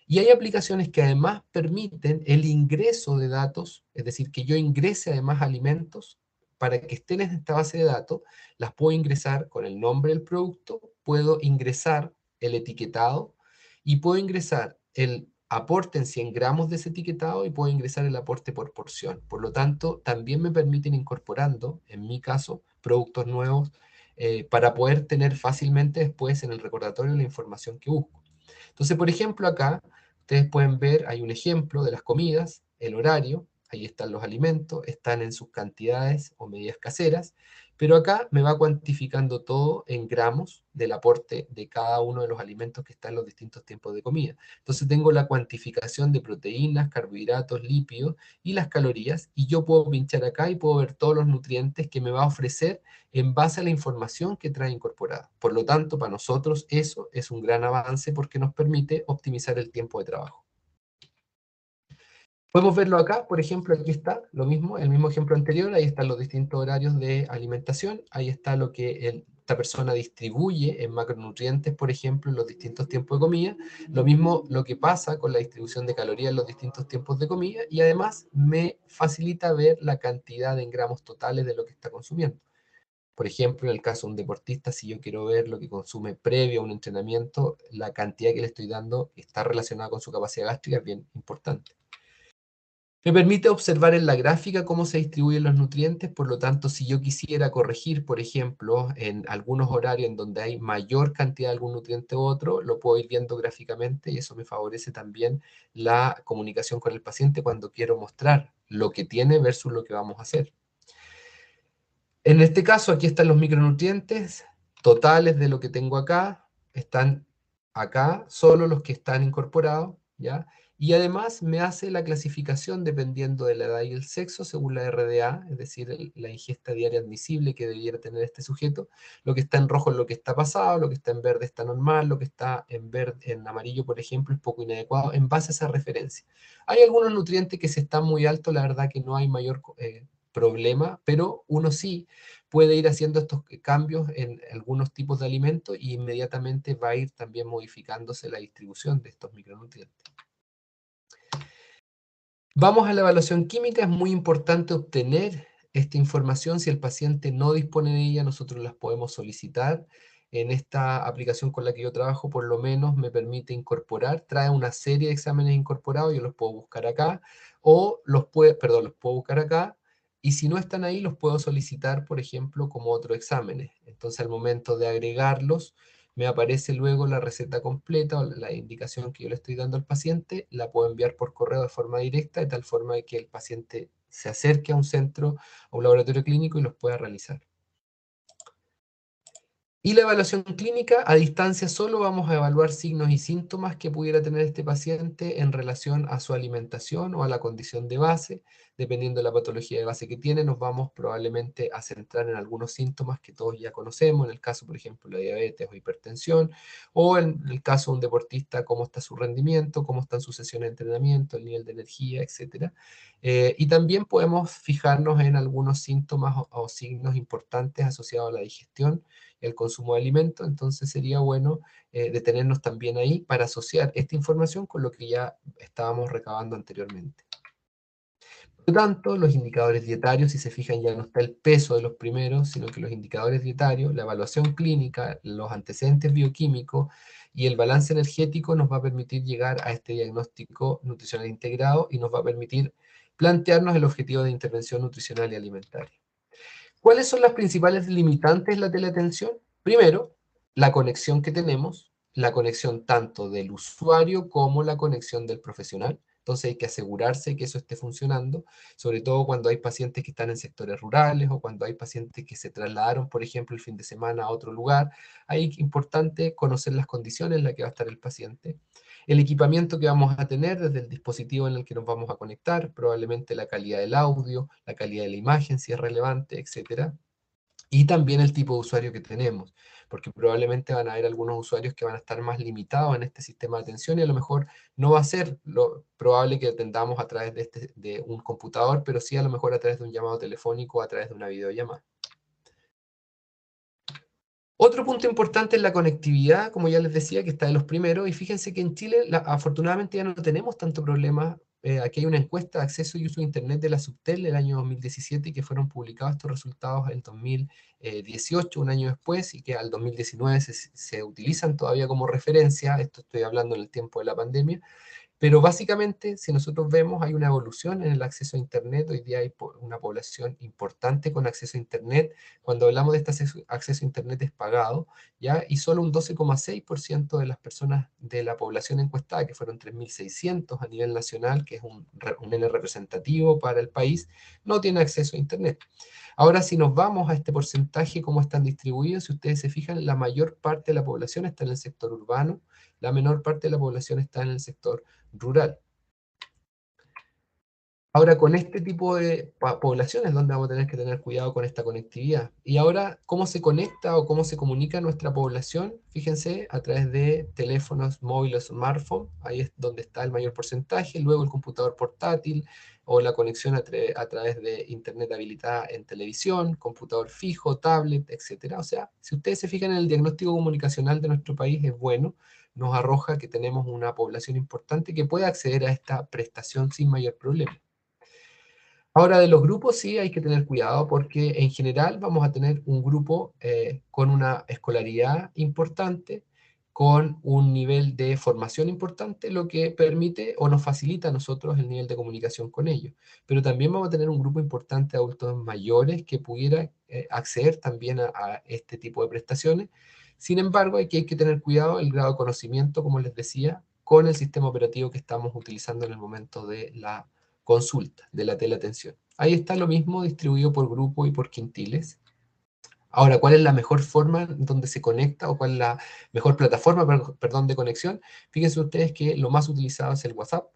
Y hay aplicaciones que además permiten el ingreso de datos, es decir, que yo ingrese además alimentos para que estén en esta base de datos. Las puedo ingresar con el nombre del producto, puedo ingresar el etiquetado y puedo ingresar el aporte en 100 gramos de ese etiquetado y puedo ingresar el aporte por porción. Por lo tanto, también me permiten incorporando, en mi caso, productos nuevos para poder tener fácilmente después en el recordatorio la información que busco. Entonces, por ejemplo, acá ustedes pueden ver, hay un ejemplo de las comidas, el horario, ahí están los alimentos, están en sus cantidades o medidas caseras, pero acá me va cuantificando todo en gramos del aporte de cada uno de los alimentos que están en los distintos tiempos de comida. Entonces tengo la cuantificación de proteínas, carbohidratos, lípidos y las calorías, y yo puedo pinchar acá y puedo ver todos los nutrientes que me va a ofrecer en base a la información que trae incorporada. Por lo tanto, para nosotros eso es un gran avance porque nos permite optimizar el tiempo de trabajo. Podemos verlo acá, por ejemplo, aquí está lo mismo, el mismo ejemplo anterior, ahí están los distintos horarios de alimentación, ahí está lo que esta persona distribuye en macronutrientes, por ejemplo, en los distintos tiempos de comida, lo mismo lo que pasa con la distribución de calorías en los distintos tiempos de comida, y además me facilita ver la cantidad en gramos totales de lo que está consumiendo. Por ejemplo, en el caso de un deportista, si yo quiero ver lo que consume previo a un entrenamiento, la cantidad que le estoy dando está relacionada con su capacidad gástrica, es bien importante. Me permite observar en la gráfica cómo se distribuyen los nutrientes, por lo tanto, si yo quisiera corregir, por ejemplo, en algunos horarios en donde hay mayor cantidad de algún nutriente u otro, lo puedo ir viendo gráficamente y eso me favorece también la comunicación con el paciente cuando quiero mostrar lo que tiene versus lo que vamos a hacer. En este caso, aquí están los micronutrientes totales de lo que tengo acá, están acá solo los que están incorporados, ¿ya? Y además me hace la clasificación dependiendo de la edad y el sexo según la RDA, es decir, la ingesta diaria admisible que debiera tener este sujeto. Lo que está en rojo es lo que está pasado, lo que está en verde está normal, lo que está en verde, en amarillo, por ejemplo, es poco inadecuado, en base a esa referencia. Hay algunos nutrientes que si están muy altos, la verdad que no hay mayor problema, pero uno sí puede ir haciendo estos cambios en algunos tipos de alimentos y inmediatamente va a ir también modificándose la distribución de estos micronutrientes. Vamos a la evaluación química. Es muy importante obtener esta información. Si el paciente no dispone de ella, nosotros las podemos solicitar. En esta aplicación con la que yo trabajo, por lo menos me permite incorporar, trae una serie de exámenes incorporados, yo los puedo buscar acá, o los puedo buscar acá, y si no están ahí, los puedo solicitar, por ejemplo, como otros exámenes. Entonces, al momento de agregarlos, me aparece luego la receta completa o la indicación que yo le estoy dando al paciente, la puedo enviar por correo de forma directa, de tal forma que el paciente se acerque a un centro, a un laboratorio clínico y los pueda realizar. Y la evaluación clínica, a distancia solo vamos a evaluar signos y síntomas que pudiera tener este paciente en relación a su alimentación o a la condición de base, dependiendo de la patología de base que tiene, nos vamos probablemente a centrar en algunos síntomas que todos ya conocemos, en el caso, por ejemplo, de la diabetes o hipertensión, o en el caso de un deportista, cómo está su rendimiento, cómo están sus sesiones de entrenamiento, el nivel de energía, etc. Y también podemos fijarnos en algunos síntomas o signos importantes asociados a la digestión y el consumo de alimentos. Entonces sería bueno detenernos también ahí para asociar esta información con lo que ya estábamos recabando anteriormente. Por lo tanto, los indicadores dietarios, si se fijan, ya no está el peso de los primeros, sino que los indicadores dietarios, la evaluación clínica, los antecedentes bioquímicos y el balance energético nos va a permitir llegar a este diagnóstico nutricional integrado y nos va a permitir plantearnos el objetivo de intervención nutricional y alimentaria. ¿Cuáles son las principales limitantes de la teleatención? Primero, la conexión que tenemos, la conexión tanto del usuario como la conexión del profesional. Entonces hay que asegurarse que eso esté funcionando, sobre todo cuando hay pacientes que están en sectores rurales o cuando hay pacientes que se trasladaron, por ejemplo, el fin de semana a otro lugar. Ahí es importante conocer las condiciones en las que va a estar el paciente. El equipamiento que vamos a tener desde el dispositivo en el que nos vamos a conectar, probablemente la calidad del audio, la calidad de la imagen, si es relevante, etc. Y también el tipo de usuario que tenemos, porque probablemente van a haber algunos usuarios que van a estar más limitados en este sistema de atención y a lo mejor no va a ser lo probable que atendamos a través de un computador, pero sí a lo mejor a través de un llamado telefónico o a través de una videollamada. Otro punto importante es la conectividad, como ya les decía, que está de los primeros, y fíjense que en Chile afortunadamente ya no tenemos tanto problema. Aquí hay una encuesta de acceso y uso de Internet de la Subtel del año 2017, que fueron publicados estos resultados en 2018, un año después, y que al 2019 se utilizan todavía como referencia. Esto estoy hablando en el tiempo de la pandemia. Pero básicamente, si nosotros vemos, hay una evolución en el acceso a Internet. Hoy día hay una población importante con acceso a Internet. Cuando hablamos de este acceso a Internet es pagado, ¿ya? Y solo un 12,6% de las personas de la población encuestada, que fueron 3.600 a nivel nacional, que es un N representativo para el país, no tiene acceso a Internet. Ahora, si nos vamos a este porcentaje, cómo están distribuidos, si ustedes se fijan, la mayor parte de la población está en el sector urbano, la menor parte de la población está en el sector rural. Ahora, con este tipo de poblaciones, donde vamos a tener que tener cuidado con esta conectividad. Y ahora, ¿cómo se conecta o cómo se comunica nuestra población? Fíjense, a través de teléfonos móviles, smartphone, ahí es donde está el mayor porcentaje, luego el computador portátil, o la conexión a través de internet habilitada en televisión, computador fijo, tablet, etc. O sea, si ustedes se fijan en el diagnóstico comunicacional de nuestro país, es bueno, nos arroja que tenemos una población importante que puede acceder a esta prestación sin mayor problema. Ahora, de los grupos sí hay que tener cuidado porque en general vamos a tener un grupo con una escolaridad importante, con un nivel de formación importante, lo que permite o nos facilita a nosotros el nivel de comunicación con ellos. Pero también vamos a tener un grupo importante de adultos mayores que pudiera acceder también a este tipo de prestaciones. Sin embargo, hay que tener cuidado el grado de conocimiento, como les decía, con el sistema operativo que estamos utilizando en el momento de la consulta, de la teleatención. Ahí está lo mismo distribuido por grupo y por quintiles. Ahora, ¿cuál es la mejor forma donde se conecta o cuál es la mejor plataforma, perdón, de conexión? Fíjense ustedes que lo más utilizado es el WhatsApp,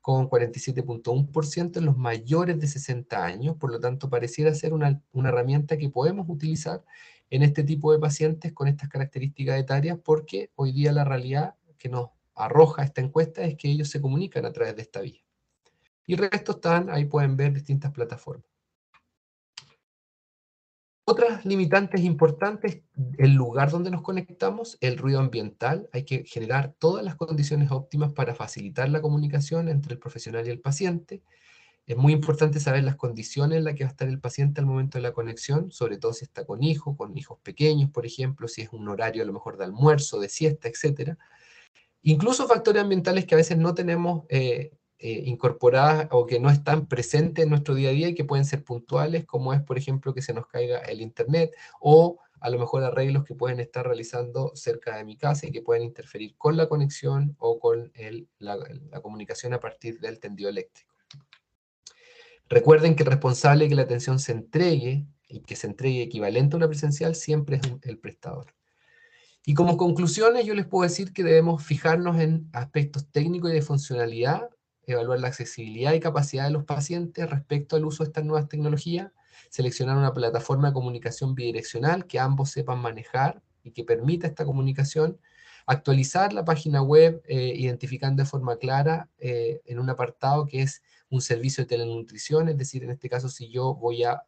con 47,1% en los mayores de 60 años, por lo tanto pareciera ser una herramienta que podemos utilizar en este tipo de pacientes con estas características etarias, porque hoy día la realidad que nos arroja esta encuesta es que ellos se comunican a través de esta vía. Y el resto están, ahí pueden ver distintas plataformas. Otras limitantes importantes, el lugar donde nos conectamos, el ruido ambiental. Hay que generar todas las condiciones óptimas para facilitar la comunicación entre el profesional y el paciente. Es muy importante saber las condiciones en las que va a estar el paciente al momento de la conexión, sobre todo si está con hijos pequeños, por ejemplo, si es un horario a lo mejor de almuerzo, de siesta, etc. Incluso factores ambientales que a veces no tenemos incorporadas o que no están presentes en nuestro día a día y que pueden ser puntuales, como es, por ejemplo, que se nos caiga el internet o a lo mejor arreglos que pueden estar realizando cerca de mi casa y que pueden interferir con la conexión o con la comunicación a partir del tendido eléctrico. Recuerden que el responsable de que la atención se entregue y que se entregue equivalente a una presencial siempre es el prestador. Y como conclusiones yo les puedo decir que debemos fijarnos en aspectos técnicos y de funcionalidad evaluar la accesibilidad y capacidad de los pacientes respecto al uso de estas nuevas tecnologías, seleccionar una plataforma de comunicación bidireccional que ambos sepan manejar y que permita esta comunicación, actualizar la página web identificando de forma clara en un apartado que es un servicio de telenutrición, es decir, en este caso si yo voy a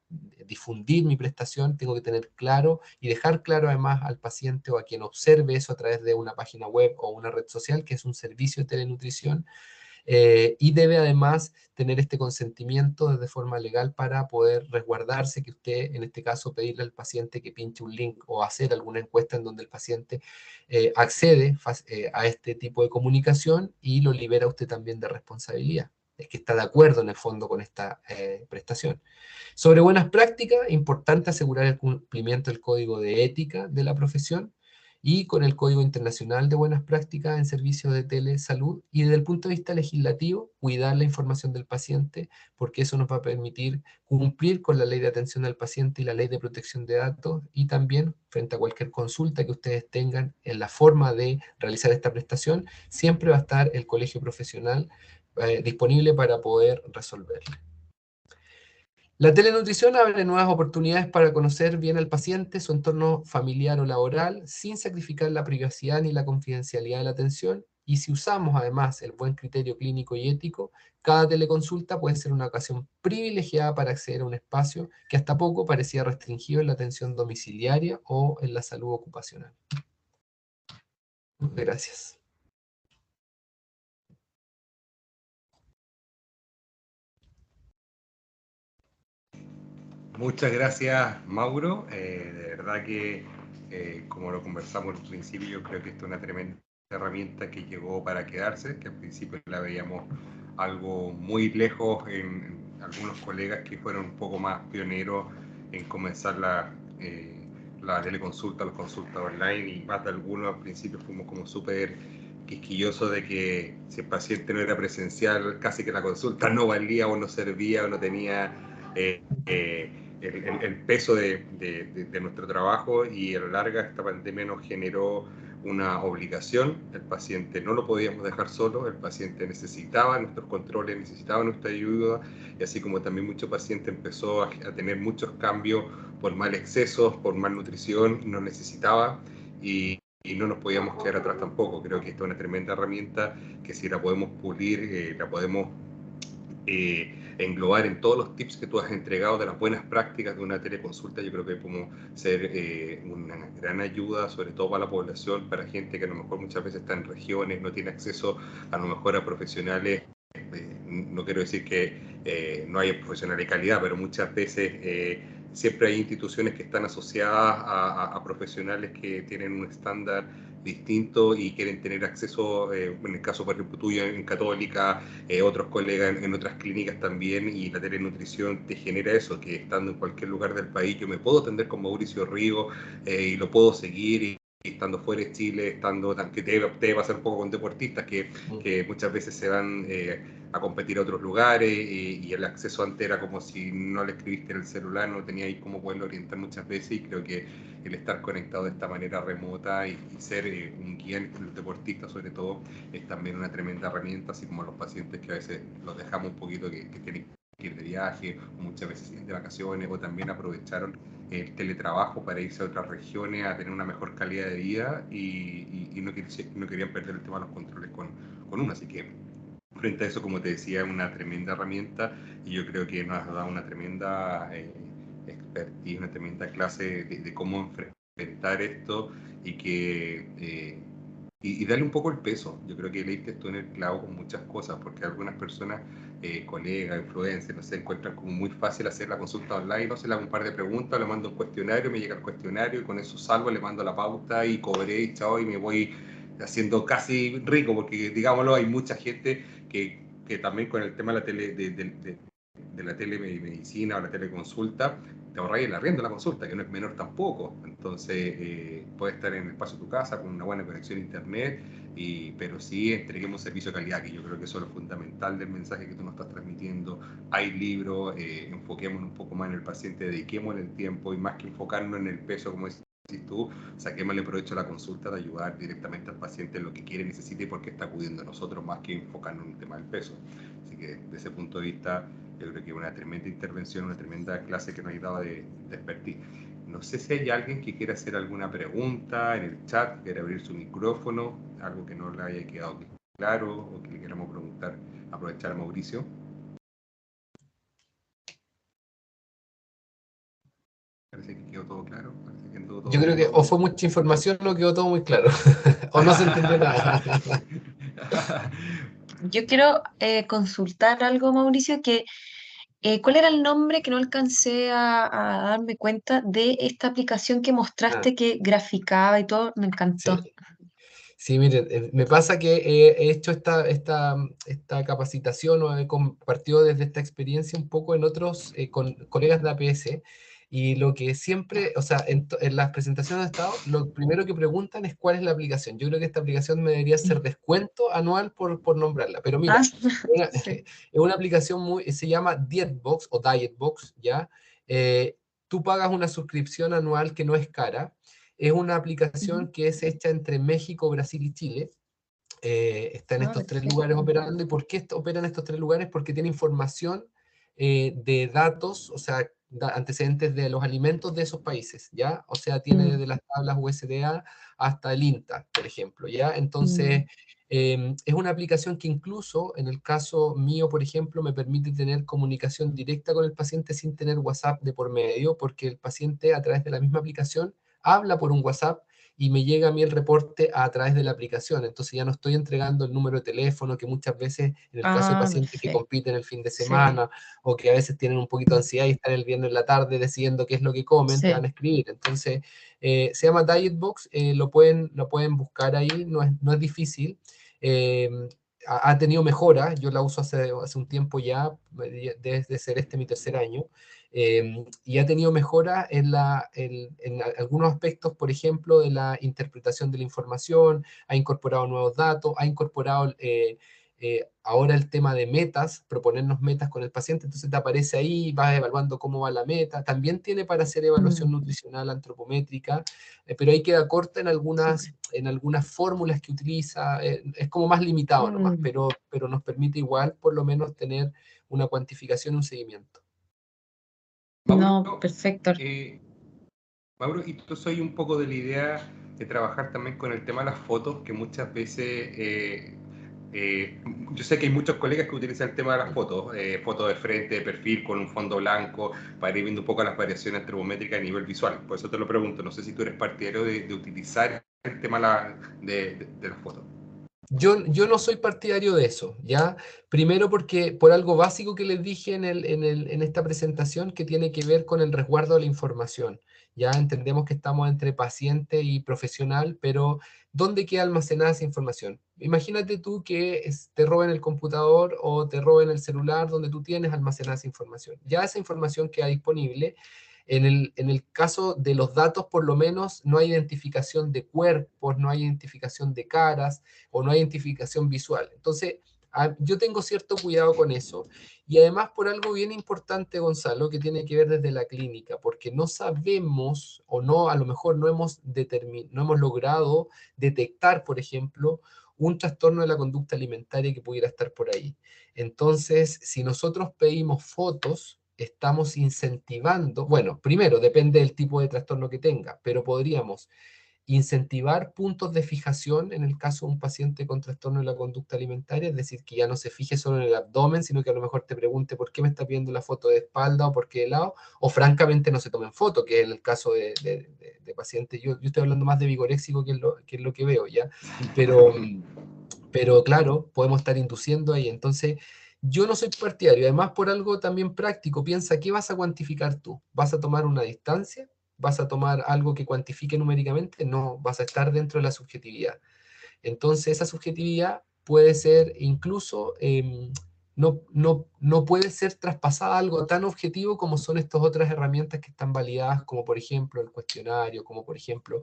difundir mi prestación, tengo que tener claro y dejar claro además al paciente o a quien observe eso a través de una página web o una red social que es un servicio de telenutrición, y debe además tener este consentimiento de forma legal para poder resguardarse, que usted en este caso pedirle al paciente que pinche un link o hacer alguna encuesta en donde el paciente accede a este tipo de comunicación y lo libera usted también de responsabilidad. Es que está de acuerdo en el fondo con esta prestación. Sobre buenas prácticas, importante asegurar el cumplimiento del código de ética de la profesión y con el Código Internacional de Buenas Prácticas en Servicios de Telesalud, y desde el punto de vista legislativo, cuidar la información del paciente, porque eso nos va a permitir cumplir con la Ley de Atención al Paciente y la Ley de Protección de Datos, y también, frente a cualquier consulta que ustedes tengan en la forma de realizar esta prestación, siempre va a estar el colegio profesional disponible para poder resolverla. La telenutrición abre nuevas oportunidades para conocer bien al paciente, su entorno familiar o laboral, sin sacrificar la privacidad ni la confidencialidad de la atención. Y si usamos además el buen criterio clínico y ético, cada teleconsulta puede ser una ocasión privilegiada para acceder a un espacio que hasta poco parecía restringido en la atención domiciliaria o en la salud ocupacional. Muchas gracias. Muchas gracias, Mauro. De verdad que, como lo conversamos al principio, yo creo que esto es una tremenda herramienta que llegó para quedarse, que al principio la veíamos algo muy lejos en algunos colegas que fueron un poco más pioneros en comenzar la teleconsulta, las consultas online, y más de algunos al principio fuimos como súper quisquillosos de que si el paciente no era presencial, casi que la consulta no valía o no servía o no tenía el peso de nuestro trabajo, y a la larga esta pandemia nos generó una obligación. El paciente no lo podíamos dejar solo, el paciente necesitaba nuestros controles, necesitaba nuestra ayuda, y así como también mucho paciente empezó a tener muchos cambios por mal excesos, por malnutrición, nos necesitaba, y no nos podíamos quedar atrás tampoco. Creo que esta es una tremenda herramienta que si la podemos pulir, la podemos englobar en todos los tips que tú has entregado de las buenas prácticas de una teleconsulta. Yo creo que podemos ser una gran ayuda, sobre todo para la población, para gente que a lo mejor muchas veces está en regiones, no tiene acceso a lo mejor a profesionales. No quiero decir que no haya profesionales de calidad, pero muchas veces siempre hay instituciones que están asociadas a profesionales que tienen un estándar distinto y quieren tener acceso, en el caso por ejemplo tuyo en Católica, otros colegas en otras clínicas también, y la telenutrición te genera eso, que estando en cualquier lugar del país yo me puedo atender con Mauricio Rigo y lo puedo seguir, y estando fuera de Chile, estando, que debe pasar un poco con deportistas que muchas veces se van a competir a otros lugares, y el acceso antes era como si no le escribiste en el celular, no tenía ahí cómo poderlo orientar muchas veces, y creo que el estar conectado de esta manera remota y ser un guía en los deportistas sobre todo es también una tremenda herramienta, así como los pacientes que a veces los dejamos un poquito que tienen que ir de viaje, o muchas veces de vacaciones, o también aprovecharon el teletrabajo para irse a otras regiones a tener una mejor calidad de vida, y no querían perder el tema de los controles con uno. Así que frente a eso, como te decía, es una tremenda herramienta, y yo creo que nos ha dado una tremenda expertise, una tremenda clase de cómo enfrentar esto, y y darle un poco el peso. Yo creo que le diste tú en el clavo con muchas cosas, porque algunas personas, colegas, influencers, no sé, encuentran como muy fácil hacer la consulta online, no sé, le hago un par de preguntas, le mando un cuestionario, me llega el cuestionario y con eso salgo, le mando la pauta y cobré y chao, y me voy haciendo casi rico, porque digámoslo, hay mucha gente que también con el tema de la de la telemedicina o la teleconsulta, te ahorráis el arriendo de la consulta, que no es menor tampoco. Entonces, puedes estar en el espacio de tu casa con una buena conexión a internet, pero sí entreguemos servicio de calidad, que yo creo que eso es lo fundamental del mensaje que tú nos estás transmitiendo. Hay libros, enfoquémonos un poco más en el paciente, dediquémosle el tiempo, y más que enfocarnos en el peso, como tú, saquémosle provecho a la consulta de ayudar directamente al paciente en lo que quiere, necesita y por qué está acudiendo a nosotros, más que enfocarnos en el tema del peso. Así que desde ese punto de vista, yo creo que es una tremenda intervención, una tremenda clase que nos ha dado de expertise. No sé si hay alguien que quiera hacer alguna pregunta en el chat, quiera abrir su micrófono, algo que no le haya quedado claro o que le queramos preguntar, aprovechar a Mauricio. Parece que quedó todo claro. Parece que quedó todo Yo creo que o fue mucha información o quedó todo muy claro, o no se entendió nada. Yo quiero consultar algo, Mauricio, que ¿cuál era el nombre que no alcancé a darme cuenta de esta aplicación que Ah, mostraste que graficaba y todo? Me encantó. sí. Sí, miren, me pasa que he hecho esta capacitación o he compartido desde esta experiencia un poco en otros con colegas de APS, y lo que siempre, o sea, en las presentaciones de estado, lo primero que preguntan es cuál es la aplicación. Yo creo que esta aplicación me debería hacer descuento anual por nombrarla, pero mira, Ah, es una aplicación se llama Dietbox o Dietbox, ¿ya? Tú pagas una suscripción anual que no es cara. Es una sí. aplicación que es hecha entre México, Brasil y Chile. Está en Ah, estos tres lugares perfecto. operando. ¿Y por qué opera en estos tres lugares? Porque tiene información de datos, o sea, antecedentes de los alimentos de esos países, ¿ya? O sea, tiene Mm, desde las tablas USDA hasta el INTA, por ejemplo, ¿ya? mm. Entonces, es una aplicación que incluso, en el caso mío, por ejemplo, me permite tener comunicación directa con el paciente sin tener WhatsApp de por medio, porque el paciente a través de la misma aplicación habla por un WhatsApp y me llega a mí el reporte a través de la aplicación. Entonces ya no estoy entregando el número de teléfono, que muchas veces, en el caso de Ah, pacientes que perfecto. compiten el fin de Sí, semana o que a veces tienen un poquito de ansiedad y están el viernes en la tarde decidiendo qué es lo que comen, te van sí. a escribir. Entonces, se llama Dietbox, lo pueden buscar ahí, no es difícil. Eh, ha tenido mejoras, yo la uso hace un tiempo ya, desde ser este mi tercer año, y ha tenido mejoras en algunos aspectos, por ejemplo, de la interpretación de la información, ha incorporado nuevos datos, ha incorporado ahora el tema de metas, proponernos metas con el paciente, entonces te aparece ahí, vas evaluando cómo va la meta, también tiene para hacer evaluación Mm, nutricional antropométrica, pero ahí queda corta súper. en algunas fórmulas que utiliza, es como más limitado nomás, Mm. pero nos permite igual por lo menos tener una cuantificación, un seguimiento. No, Mauro, perfecto. Mauro, y tú soy un poco de la idea de trabajar también con el tema de las fotos, que muchas veces, yo sé que hay muchos colegas que utilizan el tema de las fotos, fotos de frente, de perfil, con un fondo blanco, para ir viendo un poco las variaciones antropométricas a nivel visual. Por eso te lo pregunto, no sé si tú eres partidario de utilizar el tema de las fotos. Yo no soy partidario de eso, ¿ya? Primero porque por algo básico que les dije en esta presentación, que tiene que ver con el resguardo de la información. Ya entendemos que estamos entre paciente y profesional, pero ¿dónde queda almacenada esa información? Imagínate tú que te roben el computador o te roben el celular donde tú tienes almacenada esa información. Ya esa información queda disponible. En el caso de los datos, por lo menos, no hay identificación de cuerpos, no hay identificación de caras o no hay identificación visual. Entonces, yo tengo cierto cuidado con eso. Y además por algo bien importante, Gonzalo, que tiene que ver desde la clínica, porque no sabemos o no, a lo mejor no hemos logrado detectar, por ejemplo, un trastorno de la conducta alimentaria que pudiera estar por ahí. Entonces, si nosotros pedimos fotos, estamos incentivando, bueno, primero depende del tipo de trastorno que tenga, pero podríamos incentivar puntos de fijación en el caso de un paciente con trastorno de la conducta alimentaria, es decir, que ya no se fije solo en el abdomen, sino que a lo mejor te pregunte por qué me está pidiendo la foto de espalda o por qué de lado, o francamente no se tomen foto, que es el caso de pacientes. Yo estoy hablando más de vigoréxico, que es lo que veo, ¿ya? Pero, pero claro, podemos estar induciendo ahí. Entonces, yo no soy partidario. Además, por algo también práctico, piensa, ¿qué vas a cuantificar tú? ¿Vas a tomar una distancia? ¿Vas a tomar algo que cuantifique numéricamente? No, vas a estar dentro de la subjetividad. Entonces, esa subjetividad puede ser incluso, no puede ser traspasada a algo tan objetivo como son estas otras herramientas que están validadas, como por ejemplo el cuestionario, como por ejemplo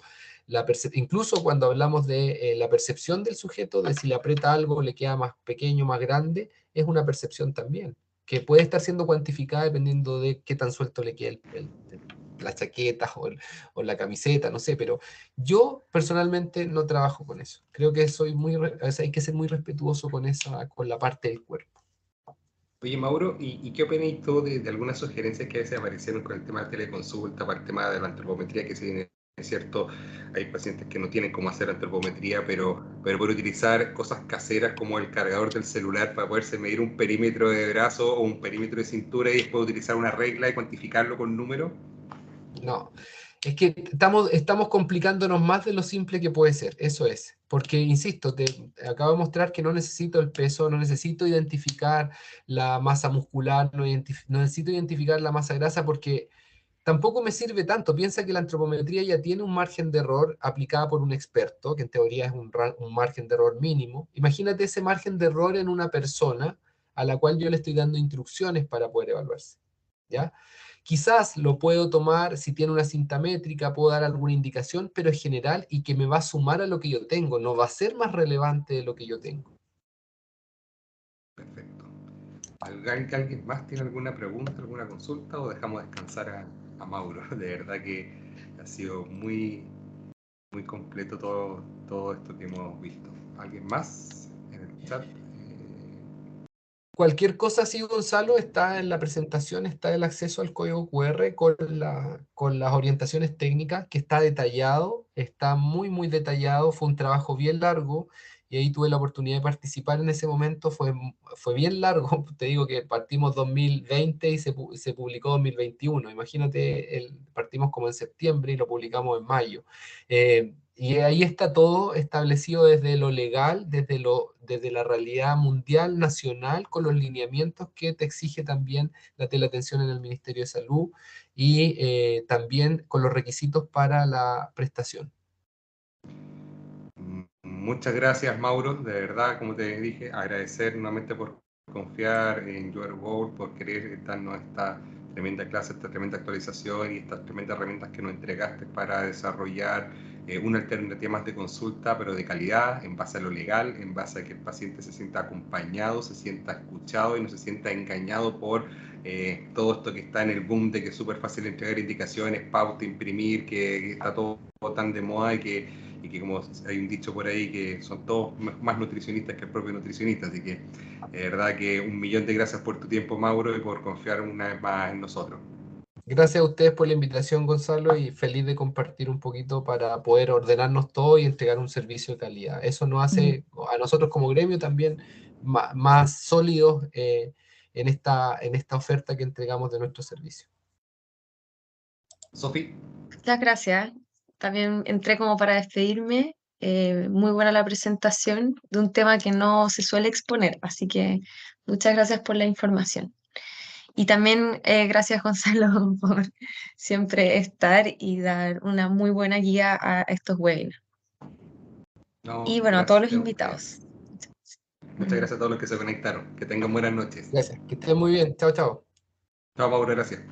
incluso cuando hablamos de la percepción del sujeto, de si le aprieta algo, le queda más pequeño, más grande, es una percepción también, que puede estar siendo cuantificada dependiendo de qué tan suelto le quede el pelo. las chaquetas o la camiseta, no sé, pero yo personalmente no trabajo con eso. Creo que hay que ser muy respetuoso con la parte del cuerpo. Oye, Mauro, ¿y qué opinas tú de algunas sugerencias que a veces aparecieron con el tema de teleconsulta, para el tema de la antropometría, que si bien es cierto, hay pacientes que no tienen cómo hacer antropometría, pero por utilizar cosas caseras como el cargador del celular para poderse medir un perímetro de brazo o un perímetro de cintura y después utilizar una regla y cuantificarlo con números? No, es que estamos complicándonos más de lo simple que puede ser, eso es. Porque, insisto, te acabo de mostrar que no necesito el peso, no necesito identificar la masa muscular, no necesito identificar la masa grasa porque tampoco me sirve tanto. Piensa que la antropometría ya tiene un margen de error aplicada por un experto, que en teoría es un margen de error mínimo. Imagínate ese margen de error en una persona a la cual yo le estoy dando instrucciones para poder evaluarse, ¿ya? Quizás lo puedo tomar, si tiene una cinta métrica, puedo dar alguna indicación, pero es general y que me va a sumar a lo que yo tengo, no va a ser más relevante de lo que yo tengo. Perfecto. ¿Alguien más tiene alguna pregunta, alguna consulta o dejamos descansar a Mauro? De verdad que ha sido muy completo todo esto que hemos visto. ¿Alguien más en el chat? Cualquier cosa así, Gonzalo, está en la presentación, está el acceso al código QR con las orientaciones técnicas, que está detallado, está muy, muy detallado. Fue un trabajo bien largo y ahí tuve la oportunidad de participar en ese momento. Fue bien largo, te digo que partimos 2020 y se publicó 2021. Imagínate, partimos como en septiembre y lo publicamos en mayo. Y ahí está todo establecido desde lo legal, desde la realidad mundial, nacional, con los lineamientos que te exige también la teleatención en el Ministerio de Salud y también con los requisitos para la prestación. Muchas gracias, Mauro. De verdad, como te dije, agradecer nuevamente por confiar en YourGoal, por querer darnos esta tremenda clase, esta tremenda actualización y estas tremendas herramientas que nos entregaste para desarrollar una alternativa más de consulta, pero de calidad, en base a lo legal, en base a que el paciente se sienta acompañado, se sienta escuchado y no se sienta engañado por todo esto que está en el boom de que es súper fácil entregar indicaciones, pauta, imprimir, que está todo tan de moda y que como hay un dicho por ahí que son todos más nutricionistas que el propio nutricionista, así que de verdad que 1.000.000 de gracias por tu tiempo, Mauro, y por confiar una vez más en nosotros. Gracias a ustedes por la invitación, Gonzalo, y feliz de compartir un poquito para poder ordenarnos todo y entregar un servicio de calidad. Eso nos hace a nosotros como gremio también más sólidos en esta oferta que entregamos de nuestro servicio. Sofi. Muchas gracias. También entré como para despedirme. Muy buena la presentación de un tema que no se suele exponer, así que muchas gracias por la información. Y también gracias, Gonzalo, por siempre estar y dar una muy buena guía a estos webinars. No, Y bueno, a todos los gracias a ustedes. invitados. Muchas gracias a todos los que se conectaron. Que tengan buenas noches. Gracias, que estén muy bien. Chao, chao. Chao, Mauro, gracias.